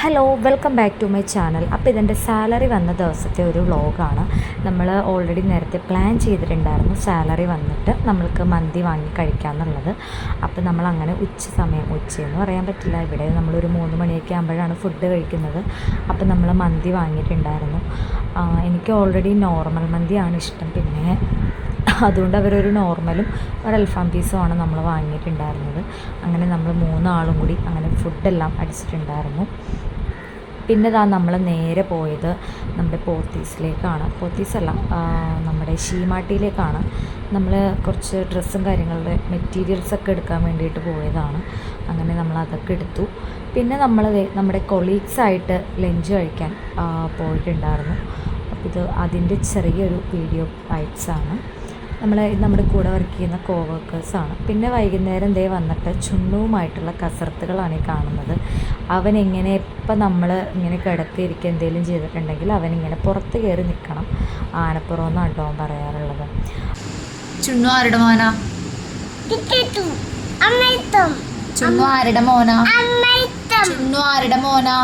Hello, welcome back to my channel. അപ്പോൾ ഇതെൻ്റെ salary വന്ന ദിവസത്തെ ഒരു വ്ളോഗാണ്. നമ്മൾ ഓൾറെഡി നേരത്തെ പ്ലാൻ ചെയ്തിട്ടുണ്ടായിരുന്നു സാലറി വന്നിട്ട് നമ്മൾക്ക് മന്തി വാങ്ങി കഴിക്കാമെന്നുള്ളത്. അപ്പോൾ നമ്മളങ്ങനെ ഉച്ചയെന്ന് പറയാൻ പറ്റില്ല, ഇവിടെ നമ്മളൊരു 3 മണിയൊക്കെ ആകുമ്പോഴാണ് ഫുഡ് കഴിക്കുന്നത്. അപ്പോൾ നമ്മൾ മന്തി വാങ്ങിയിട്ടുണ്ടായിരുന്നു. എനിക്ക് ഓൾറെഡി നോർമൽ മന്തിയാണ് ഇഷ്ടം, പിന്നെ അതുകൊണ്ട് അവരൊരു നോർമലും ഒരു അൽഫാം പീസുമാണ് നമ്മൾ വാങ്ങിയിട്ടുണ്ടായിരുന്നത്. അങ്ങനെ നമ്മൾ 3 ആളും കൂടി അങ്ങനെ ഫുഡെല്ലാം അടിച്ചിട്ടുണ്ടായിരുന്നു. പിന്നെ നമ്മൾ നേരെ പോയത് നമ്മുടെ പോത്തീസിലേക്കാണ്. പോത്തീസല്ല, നമ്മുടെ ഷീമാട്ടിയിലേക്കാണ്. നമ്മൾ കുറച്ച് ഡ്രസ്സും കാര്യങ്ങളുടെ മെറ്റീരിയൽസൊക്കെ എടുക്കാൻ വേണ്ടിയിട്ട് പോയതാണ്. അങ്ങനെ നമ്മൾ അതൊക്കെ എടുത്തു. പിന്നെ നമ്മൾ നമ്മുടെ കൊളീഗ്സായിട്ട് ലഞ്ച് കഴിക്കാൻ പോയിട്ടുണ്ടായിരുന്നു. അപ്പോൾ ഇത് അതിൻ്റെ ചെറിയൊരു വീഡിയോ ബൈറ്റ്സാണ്. നമ്മുടെ കൂടെ വർക്ക് ചെയ്യുന്ന കോവർക്കേഴ്സാണ്. പിന്നെ വൈകുന്നേരം വന്നിട്ട് ചുണ്ണുവുമായിട്ടുള്ള കസർത്തുകളാണ് ഈ കാണുന്നത്. അവനെങ്ങനെ ഇപ്പം നമ്മൾ ഇങ്ങനെ കിടക്കിയിരിക്കുക എന്തെങ്കിലും ചെയ്തിട്ടുണ്ടെങ്കിൽ അവനിങ്ങനെ പുറത്ത് കയറി നിൽക്കണം. ആനപ്പുറം എന്നാണ് കേട്ടോ അവൻ പറയാറുള്ളത്. ചുണ്ണു ആരുടെ മോനാ? ചുണ്ണു ആരുടെ മോനാ? ചുണ്ണു ആരുടെ മോനാ?